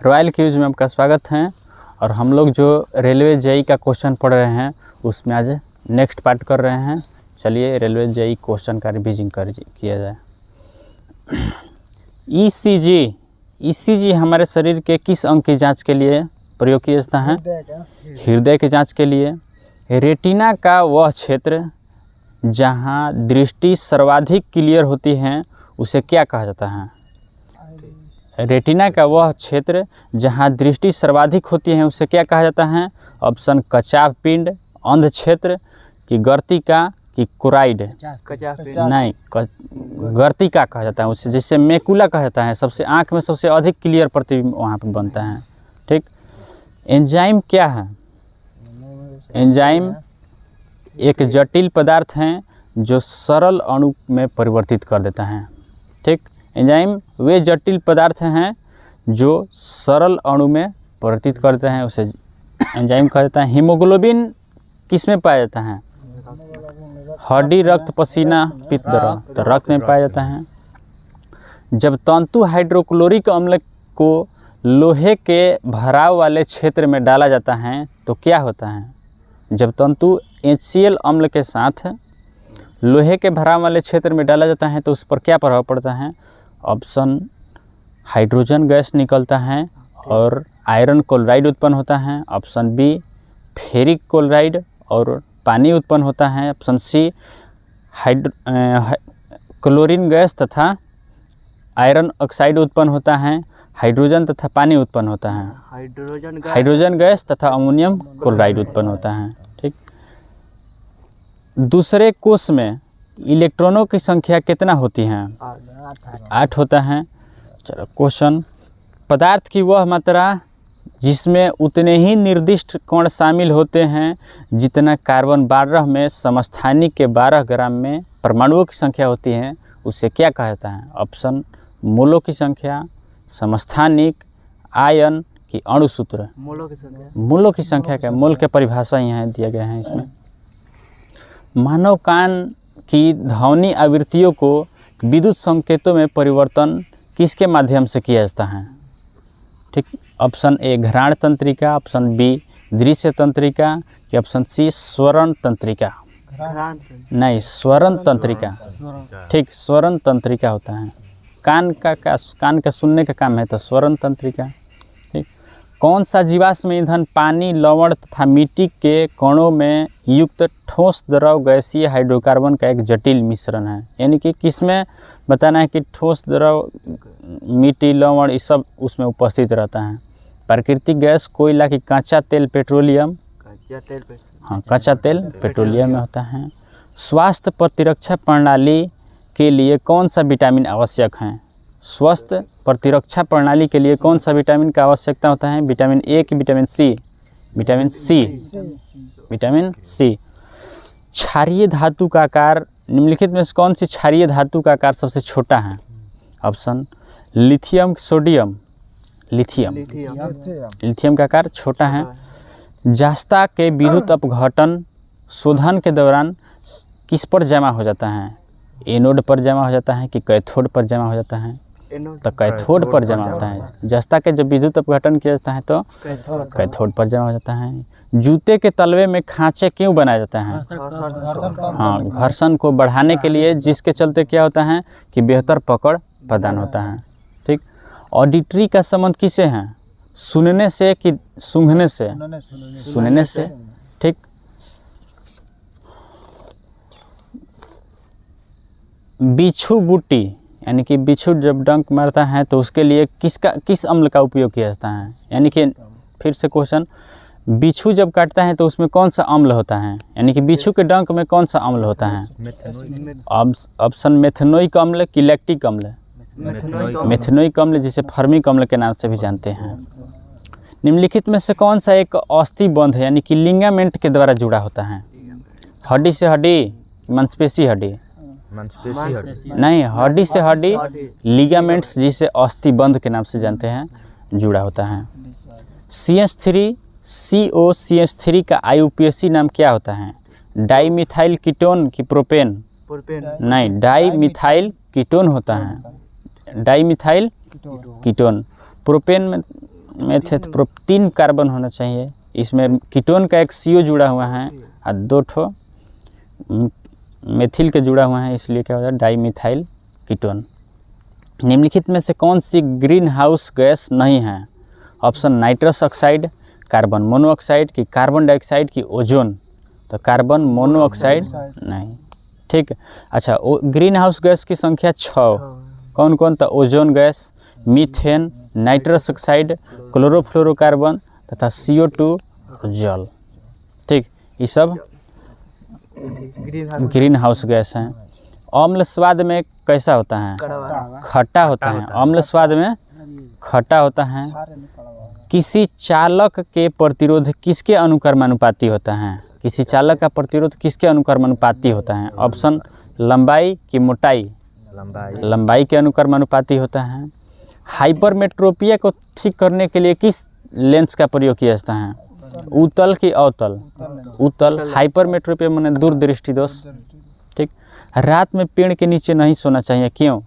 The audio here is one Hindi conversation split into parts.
रॉयल क्यूज में आपका स्वागत है। और हम लोग जो रेलवे जेई का क्वेश्चन पढ़ रहे हैं उसमें आज नेक्स्ट पार्ट कर रहे हैं। चलिए रेलवे जेई क्वेश्चन का रिवीजन किया जाए। ईसीजी हमारे शरीर के किस अंग की जांच के लिए प्रयोग किया जाता है? हृदय की जांच के लिए। रेटिना का वह क्षेत्र जहां दृष्टि सर्वाधिक क्लियर होती है उसे क्या कहा जाता है? रेटिना का वह क्षेत्र जहां दृष्टि सर्वाधिक होती है उसे क्या कहा जाता है? ऑप्शन कचाव पिंड, अंध क्षेत्र, कि गर्तिका, कि कोराइड? नहीं, गर्तिका कहा जाता है उसे, जिसे मेकुला कहा जाता है। सबसे आँख में सबसे अधिक क्लियर प्रतिबिंब वहाँ पर बनता है। ठीक। एंजाइम क्या है? एंजाइम एक जटिल पदार्थ है जो सरल अणु में परिवर्तित कर देता है। ठीक। एंजाइम वे जटिल पदार्थ हैं जो सरल अणु में परिवर्तित करते हैं, उसे एंजाइम कहा जाता है। हीमोग्लोबिन किस में पाया जाता है? हड्डी, रक्त, पसीना, पित्त द्रव, तो रक्त में पाया जाता है। जब तंतु हाइड्रोक्लोरिक अम्ल को लोहे के भराव वाले क्षेत्र में डाला जाता है तो क्या होता है? जब तंतु HCl अम्ल के साथ लोहे के भराव वाले क्षेत्र में डाला जाता है तो उस पर क्या प्रभाव पड़ता है? ऑप्शन हाइड्रोजन गैस निकलता है और आयरन क्लोराइड उत्पन्न होता है। ऑप्शन बी फेरिक क्लोराइड और पानी उत्पन्न होता है। ऑप्शन सी क्लोरीन गैस तथा आयरन ऑक्साइड उत्पन्न होता है। हाइड्रोजन तथा पानी उत्पन्न होता है। हाइड्रोजन गैस तथा अमोनियम क्लोराइड उत्पन्न होता है। ठीक। दूसरे कोष में इलेक्ट्रॉनों की संख्या कितना होती है? 8 होता है। चलो क्वेश्चन, पदार्थ की वह मात्रा जिसमें उतने ही निर्दिष्ट कण शामिल होते हैं जितना कार्बन 12 में समस्थानिक के 12 ग्राम में परमाणुओं की संख्या होती है उसे क्या कहा जाता है? ऑप्शन मोलों की संख्या, समस्थानिक, आयन, की अणुसूत्र? मोलों की संख्या का मोल के परिभाषा यहाँ दिया गया है इसमें। मानव कान की ध्वनि आवृत्तियों को विद्युत संकेतों में परिवर्तन किसके माध्यम से किया जाता है? ठीक। ऑप्शन ए घ्राण तंत्रिका, ऑप्शन बी दृश्य तंत्रिका, कि ऑप्शन सी स्वरण तंत्रिका? नहीं, स्वरण तंत्रिका। ठीक, स्वरण तंत्रिका होता है। कान का सुनने का काम है तो स्वरण तंत्रिका। ठीक। कौन सा जीवाश्म ईंधन पानी, लवण तथा मिट्टी के कणों में युक्त ठोस द्रव गैसीय हाइड्रोकार्बन का एक जटिल मिश्रण है? यानी कि किसमें बताना है कि ठोस द्रव, मिट्टी, लवण, ये सब उसमें उपस्थित रहता है। प्राकृतिक गैस, कोयला, की कच्चा तेल, पेट्रोलियम? हाँ, कच्चा तेल पेट्रोलियम में होता है। स्वास्थ्य प्रतिरक्षा प्रणाली के लिए कौन सा विटामिन आवश्यक है? स्वस्थ प्रतिरक्षा प्रणाली के लिए कौन सा विटामिन का आवश्यकता होता है? विटामिन ए की vitamin C? Vitamin C. Vitamin C. क्षारीय धातु का आकार निम्नलिखित में से कौन सी क्षारीय धातु का आकार सबसे छोटा है? Option lithium, sodium? Lithium. Lithium का आकार छोटा है। जास्ता के विद्युत अपघटन शोधन के दौरान किस पर जमा हो जाता है? एनोड पर जमा हो जाता है कि कैथोड पर जमा हो जाता है? तो कैथोड पर जमा होता है। जस्ता के जब विद्युत अपघटन किया जाता है तो कैथोड पर जमा हो जाता है। जूते के तलवे में खांचे क्यों बनाया जाता है? हाँ, घर्षण को बढ़ाने के लिए, जिसके चलते क्या होता है कि बेहतर पकड़ प्रदान होता है। ठीक। ऑडिटरी का संबंध किससे है? सुनने से कि सूंघने से? सुनने से। ठीक। बिच्छू बूटी, यानी कि बिच्छू जब डंक मारता है तो उसके लिए किस अम्ल का उपयोग किया जाता है? यानी कि फिर से क्वेश्चन, बिच्छू जब काटता है तो उसमें कौन सा अम्ल होता है? यानी कि बिच्छू के डंक में कौन सा अम्ल होता है? ऑप्शन मेथनोइक अम्ल, कि लैक्टिक अम्ल? मेथनोइक अम्ल, जिसे फर्मिक अम्ल के नाम से भी जानते हैं। निम्नलिखित में से कौन सा एक अस्थि बंध है, यानी कि लिगामेंट के द्वारा जुड़ा होता है? हड्डी से हड्डी, मांसपेशी हड्डी? नहीं, हड्डी से हड्डी, लिगामेंट्स, जिसे अस्थि बंध के नाम से जानते हैं, जुड़ा होता है। CH3 का IUPAC नाम क्या होता है? डाईमिथाइल कीटोन की प्रोपेन? नहीं, डाईमिथाइल कीटोन होता है। Dimethyl ketone. प्रोपेन में थे तो 3 कार्बन होना चाहिए, इसमें कीटोन का एक CO जुड़ा हुआ है और 2 ठो मेथिल के जुड़ा हुआ है, इसलिए क्या होता है डाईमिथाइल कीटोन। निम्नलिखित में से कौन सी ग्रीन हाउस गैस नहीं है? Option nitrous oxide, carbon monoxide की कार्बन डाइऑक्साइड की ओजोन। तो कार्बन मोनोऑक्साइड नहीं, ठीक है। अच्छा, ग्रीन हाउस गैस की संख्या 6 कौन कौन? तो ozone gas, methane, nitrous oxide, chlorofluorocarbon तथा CO2 जल। ठीक, ये सब ग्रीन हाउस गैस हैं। अम्ल स्वाद में कैसा होता है? खट्टा होता है। अम्ल स्वाद में खट्टा होता है। किसी चालक के प्रतिरोध किसके अनुक्रमानुपाती होता है? किसी चालक का प्रतिरोध किसके अनुक्रमानुपाती होता है? ऑप्शन लंबाई की मोटाई? लंबाई के अनुक्रमानुपाती होता है। हाइपरमेट्रोपिया को ठीक करने के लिए किस लेंस का प्रयोग किया जाता है? उत्तल की अवतल? उत्तल। हाइपरमेट्रोपिया माने दूरदृष्टि दोष। ठीक। रात में पेड़ के नीचे नहीं सोना चाहिए, क्यों?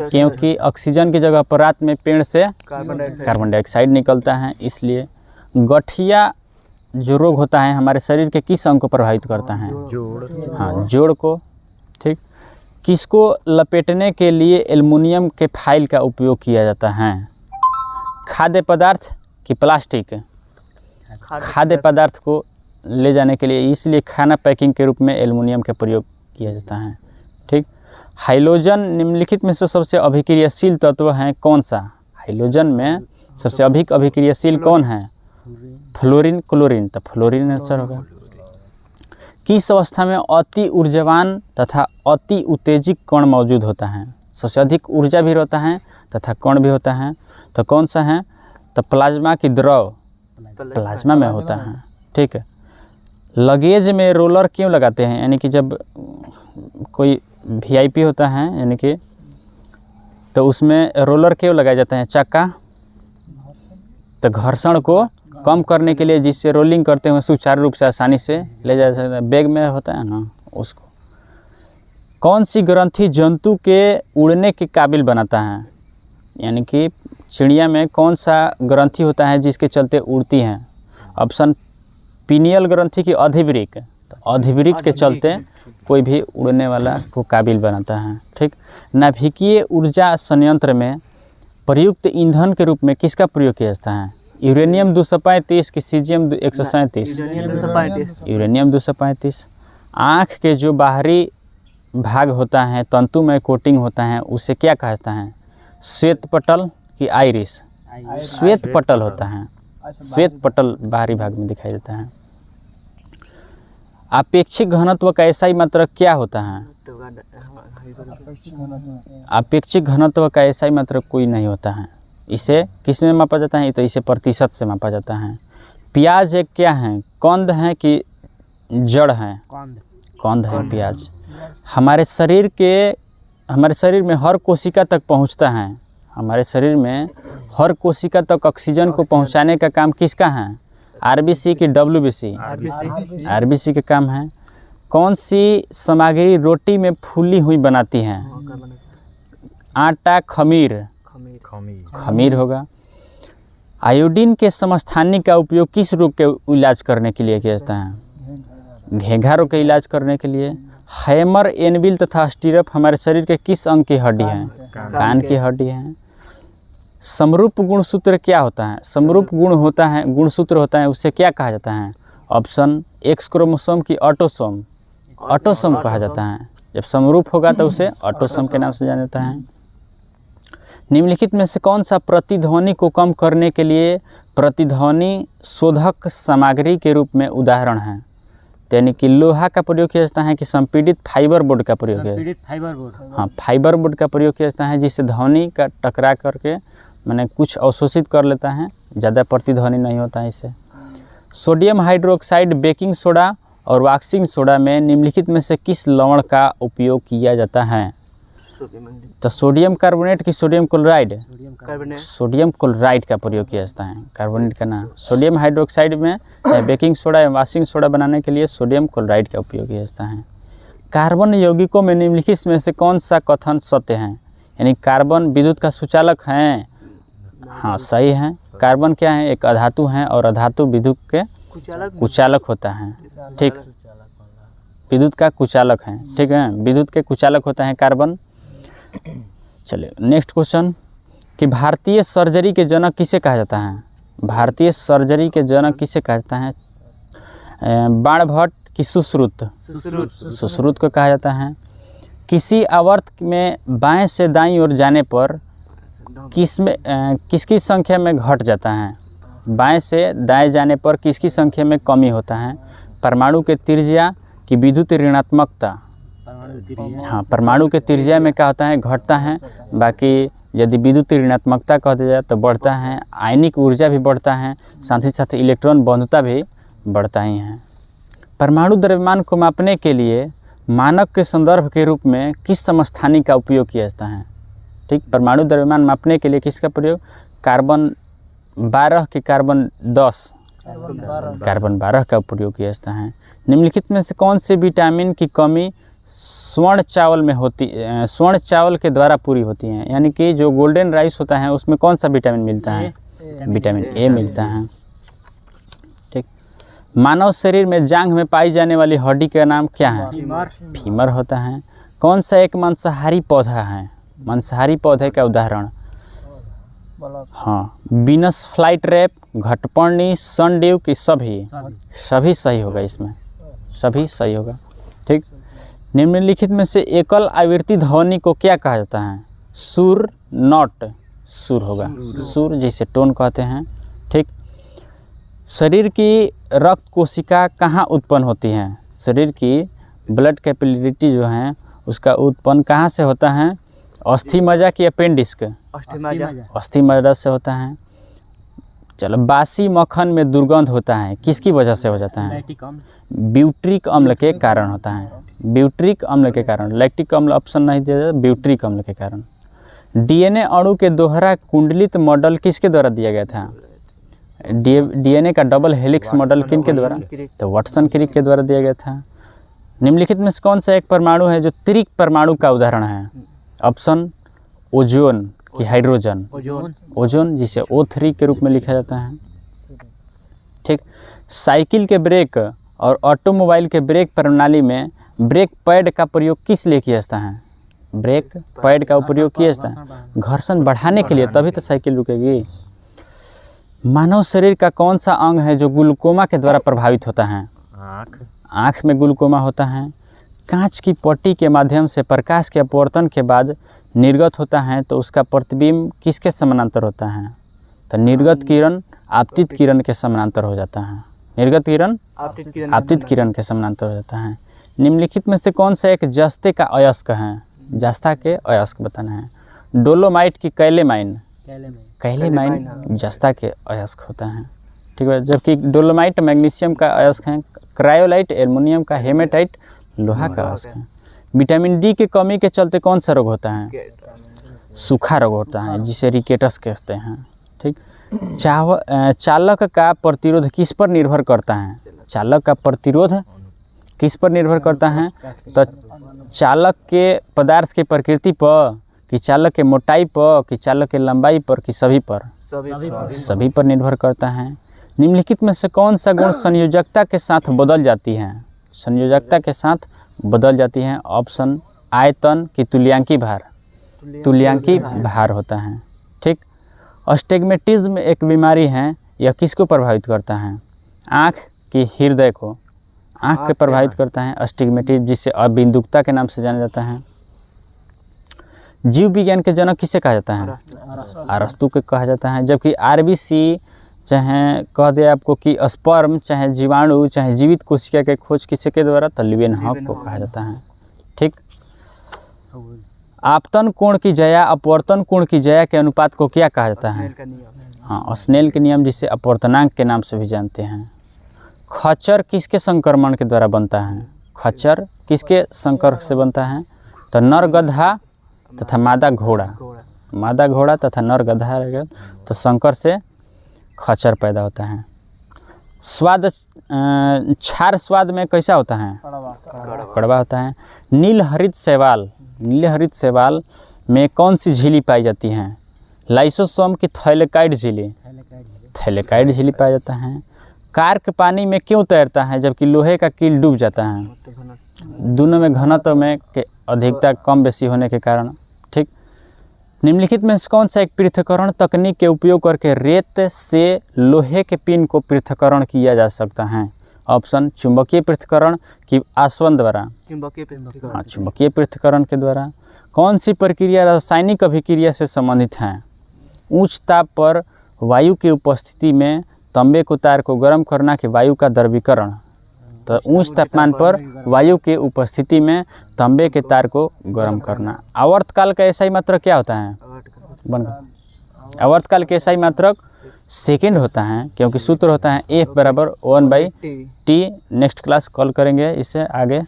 क्योंकि ऑक्सीजन की जगह पर रात में पेड़ से कार्बन डाइऑक्साइड निकलता है, इसलिए। गठिया जो रोग होता है हमारे शरीर के किस अंग को प्रभावित करता है? जोड़। हाँ, जोड़ को। ठीक। किसको लपेटने के लिए एल्युमिनियम के फाइल का उपयोग किया जाता है? खाद्य पदार्थ की प्लास्टिक? खाद्य पदार्थ को ले जाने के लिए, इसलिए खाना पैकिंग के रूप में एल्युमिनियम का प्रयोग किया जाता है। ठीक। हाइड्रोजन निम्नलिखित में से सबसे अभिक्रियाशील तत्व है कौन सा? हाइड्रोजन में सबसे अधिक अभिक्रियाशील कौन है? Fluorine, chlorine. तो फ्लोरीन आंसर होगा। किस अवस्था में अति ऊर्जावान तथा अति उत्तेजित कण मौजूद होता है? सबसे अधिक ऊर्जा भी होता है तथा कण भी होता है, तो कौन सा है? तो प्लाज्मा की द्रव प्लाज्मा में होता है। ठीक है। लगेज में रोलर क्यों लगाते हैं? यानी कि जब कोई VIP होता है यानी कि, तो उसमें रोलर क्यों लगाए जाते हैं? चक्का, तो घर्षण को कम करने के लिए, जिससे रोलिंग करते हुए सुचारू रूप से आसानी से ले जा सकते हैं। बैग में होता है ना उसको। कौन सी ग्रंथि जंतु के उड़ने के काबिल बनाता है? यानी कि चिड़िया में कौन सा ग्रंथि होता है जिसके चलते उड़ती हैं? ऑप्शन पीनियल ग्रंथि की अधिवृक्क। तो अधिवृक्क के चलते कोई भी उड़ने वाला को काबिल बनाता है। ठीक। नाभिकीय ऊर्जा संयंत्र में प्रयुक्त ईंधन के रूप में किसका प्रयोग किया जाता है? यूरेनियम 235 की सीजियम 137? यूरेनियम 235। आँख के जो बाहरी भाग होता है, तंतुमय कोटिंग होता है, उसे क्या कहा जाता है? श्वेत पटल की आइरिस? श्वेत पटल होता है। श्वेत पटल बाहरी भाग में दिखाई देता है। आपेक्षिक घनत्व का SI मात्रक क्या होता है? आपेक्षिक घनत्व का SI मात्रक कोई नहीं होता है। इसे किस में मापा जाता है? तो इसे प्रतिशत से मापा जाता है। प्याज एक क्या है? कंद है कि जड़ है? कंद है प्याज। हमारे शरीर में हर कोशिका तक पहुंचता है। हमारे शरीर में हर कोशिका तक ऑक्सीजन को पहुंचाने का काम किसका है? RBC की WBC? RBC का काम है। कौन सी सामग्री रोटी में फूली हुई बनाती है? आटा, खमीर? खमीर होगा। आयोडीन के समस्थानिक का उपयोग किस रोग के इलाज करने के लिए किया जाता है? घेंघा रोग के इलाज करने के लिए। हैमर, एनविल तथा स्टीरप हमारे शरीर के किस अंग की हड्डी है? कान की हड्डी है। समरूप गुणसूत्र क्या होता है? समरूप गुणसूत्र होता है, उसे क्या कहा जाता है? ऑप्शन X क्रोमोसोम की ऑटोसोम? ऑटोसोम कहा जाता है। जब समरूप होगा तो उसे ऑटोसोम के नाम से जाना जाता है। निम्नलिखित में से कौन सा प्रतिध्वनि को कम करने के लिए प्रतिध्वनि शोधक सामग्री के रूप में उदाहरण है? यानी कि लोहा का प्रयोग किया जाता है कि संपीड़ित फाइबर बोर्ड का प्रयोग किया जाता है? हाँ, फाइबर बोर्ड का प्रयोग किया जाता है, जिससे ध्वनि का टकरा करके मैंने कुछ अवशोषित कर लेता है, ज़्यादा प्रतिध्वनि नहीं होता है इससे। सोडियम हाइड्रोक्साइड, बेकिंग सोडा और वॉशिंग सोडा में निम्नलिखित में से किस लवण का उपयोग किया जाता है? तो सोडियम कार्बोनेट की सोडियम क्लोराइड? सोडियम क्लोराइड का प्रयोग किया जाता है, कार्बोनेट का नाम। सोडियम हाइड्रोक्साइड में बेकिंग सोडा या वॉशिंग सोडा बनाने के लिए सोडियम क्लोराइड का उपयोग किया जाता है। कार्बन यौगिकों में निम्नलिखित में से कौन सा कथन सत्य है? यानी कार्बन विद्युत का सुचालक है। हाँ सही है। कार्बन क्या है, एक अधातु है और अधातु विद्युत के कुचालक होता है। ठीक, विद्युत का कुचालक है। ठीक है, विद्युत के कुचालक होता है कार्बन। चलिए नेक्स्ट क्वेश्चन कि भारतीय सर्जरी के जनक किसे कहा जाता है? भारतीय सर्जरी के जनक किसे कहा जाता है? बाणभट्ट की सुश्रुत? सुश्रुत को कहा जाता है। किसी आवर्त में बाएं से दाईं ओर जाने पर किसकी संख्या में घट जाता है? बाएं से दाएं जाने पर किसकी संख्या में कमी होता है? परमाणु के त्रिज्या की विद्युत ऋणात्मकता? हाँ, परमाणु के त्रिज्या में क्या होता है, घटता है। बाकी यदि विद्युत ऋणात्मकता कह दिया जाए तो बढ़ता है। आयनिक ऊर्जा भी बढ़ता है, साथ ही साथ इलेक्ट्रॉन बंधुता भी बढ़ता ही है। परमाणु द्रव्यमान को मापने के लिए मानक के संदर्भ के रूप में किस समस्थानिक का उपयोग किया जाता है? ठीक, परमाणु द्रव्यमान मापने के लिए किसका प्रयोग? कार्बन 12 की कार्बन 10 कार्बन 12 का प्रयोग किया जाता है। निम्नलिखित में से कौन से विटामिन की कमी स्वर्ण चावल के द्वारा पूरी होती है? यानी कि जो गोल्डन राइस होता है उसमें कौन सा विटामिन मिलता है? विटामिन ए मिलता है। ठीक, मानव शरीर में जांघ में पाई जाने वाली हड्डी का नाम क्या है? फीमर होता है। कौन सा एक मांसाहारी पौधा है? मांसाहारी पौधे का उदाहरण? हाँ, बीनस फ्लाइट रैप, घटपर्णी, सनड्यू की सभी सही होगा। इसमें सभी सही होगा। ठीक, निम्नलिखित में से एकल आवृत्ति ध्वनि को क्या कहा जाता है? सुर, नॉट, सुर होगा। सुर जिसे टोन कहते हैं। ठीक, शरीर की रक्त कोशिका कहाँ उत्पन्न होती है? शरीर की ब्लड कैपिलरिटी जो है उसका उत्पन्न कहाँ से होता है? अस्थि मज्जा की अपेंडिक्स? अस्थि मज्जा से होता है। चलो, बासी मक्खन में दुर्गंध होता है, किसकी वजह से हो जाता है? ब्यूट्रिक अम्ल के कारण होता है। ब्यूट्रिक अम्ल के कारण। लैक्टिक अम्ल ऑप्शन नहीं दिया जाता, ब्यूट्रिक अम्ल के कारण। डीएनए अणु के दोहरा कुंडलित मॉडल किसके द्वारा दिया गया था? डीएनए का डबल हेलिक्स मॉडल किन के द्वारा? तो वाटसन क्रिक के द्वारा दिया गया था। निम्नलिखित में से कौन सा एक परमाणु है जो त्रिक परमाणु का उदाहरण है? ऑप्शन ओजोन की हाइड्रोजन? ओजोन जिसे O3 के रूप में लिखा जाता है। ठीक, साइकिल के ब्रेक और ऑटोमोबाइल के ब्रेक प्रणाली में ब्रेक पैड का प्रयोग किस लिए किया जाता है? ब्रेक पैड का प्रयोग किया जाता है घर्षण बढ़ाने के लिए, तभी तो साइकिल रुकेगी। मानव शरीर का कौन सा अंग है जो ग्लूकोमा के द्वारा प्रभावित होता है? आँख में ग्लूकोमा होता है। कांच की पट्टी के माध्यम से प्रकाश के अपवर्तन के बाद निर्गत होता है तो उसका प्रतिबिंब किसके समानांतर होता है? तो निर्गत किरण आपतित किरण के समानांतर हो जाता है। निर्गत किरण आपतित किरण के समानांतर हो जाता है। निम्नलिखित में से कौन सा एक जस्ते का अयस्क है? जस्ता के अयस्क बताना है। डोलोमाइट की कैलेमाइन? कैलेमाइन जस्ता के अयस्क होता है। ठीक है, जबकि डोलोमाइट मैग्नीशियम का अयस्क है। क्रायोलाइट एल्युमिनियम का, हेमेटाइट लोहा का अयस्क है। विटामिन डी की कमी के चलते कौन सा रोग होता है? सूखा रोग होता है जिसे रिकेटस कहते हैं। ठीक, चालक का प्रतिरोध किस पर निर्भर करता है? चालक का प्रतिरोध किस पर निर्भर करता है? तो चालक के पदार्थ के प्रकृति पर, कि चालक के मोटाई पर, कि चालक के लंबाई पर, कि सभी पर? सभी पर निर्भर करता है। निम्नलिखित में से कौन सा गुण संयोजकता के साथ बदल जाती है? संयोजकता के साथ बदल जाती है। ऑप्शन आयतन की तुल्यांकी भार? तुल्यांकी भार होता है। ठीक, अस्टिग्मेटिज्म एक बीमारी है, यह किसको प्रभावित करता है? आँख की हृदय को, आँख के प्रभावित करता है अस्टिग्मेटिज्म, जिसे अबिंदुकता के नाम से जाना जाता है। जीव विज्ञान के जनक किसे कहा जाता है? अरस्तु को कहा जाता है। जबकि आरबीसी चाहे कह दे आपको कि स्पर्म, चाहे जीवाणु, चाहे जीवित कोशिका के खोज किसी के द्वारा? तो लीवेनहॉक को कहा जाता है। ठीक, आपतन कोण की जया अपवर्तन कोण की जया के अनुपात को क्या कहा जाता है? हाँ, स्नेल के नियम, जिसे अपवर्तनांक के नाम से भी जानते हैं। खच्चर किसके संक्रमण के द्वारा बनता है? खच्चर किसके संपर्क से बनता है? तो नर गधा तथा मादा घोड़ा, मादा घोड़ा तथा नर गधा रहेगा तो संकर से खच्चर पैदा होता है। स्वाद, क्षार स्वाद में कैसा होता है? कड़वा होता है। नील हरित शैवाल, नील हरित शैवाल में कौन सी झिल्ली पाई जाती हैं? लाइसोसोम की थैलेकाइड झिल्ली? थैलेकाइड झिल्ली पाया जाता है। कार्क पानी में क्यों तैरता है जबकि लोहे का कील डूब जाता है? दोनों में घनत्व में के अधिकता कम बेसी होने के कारण। ठीक। निम्नलिखित में कौन सा एक पृथक्करण तकनीक के उपयोग करके रेत से लोहे के पिन को पृथक्करण किया जा सकता है? ऑप्शन चुंबकीय पृथक्करण की आसवन द्वारा? हाँ, चुंबकीय पृथक्करण के द्वारा। कौन सी प्रक्रिया रासायनिक अभिक्रिया से संबंधित है? उच्च ताप पर वायु की उपस्थिति में तांबे को तार को गर्म करना कि वायु का द्रवीकरण? तो उच्च तापमान पर वायु के उपस्थिति में तांबे के तार को गर्म करना। आवर्तकाल का एसआई मात्रक क्या होता है? आवर्तकाल के एसआई मात्रक सेकेंड होता है, क्योंकि सूत्र होता है F = 1/T। Next class call करेंगे इससे आगे।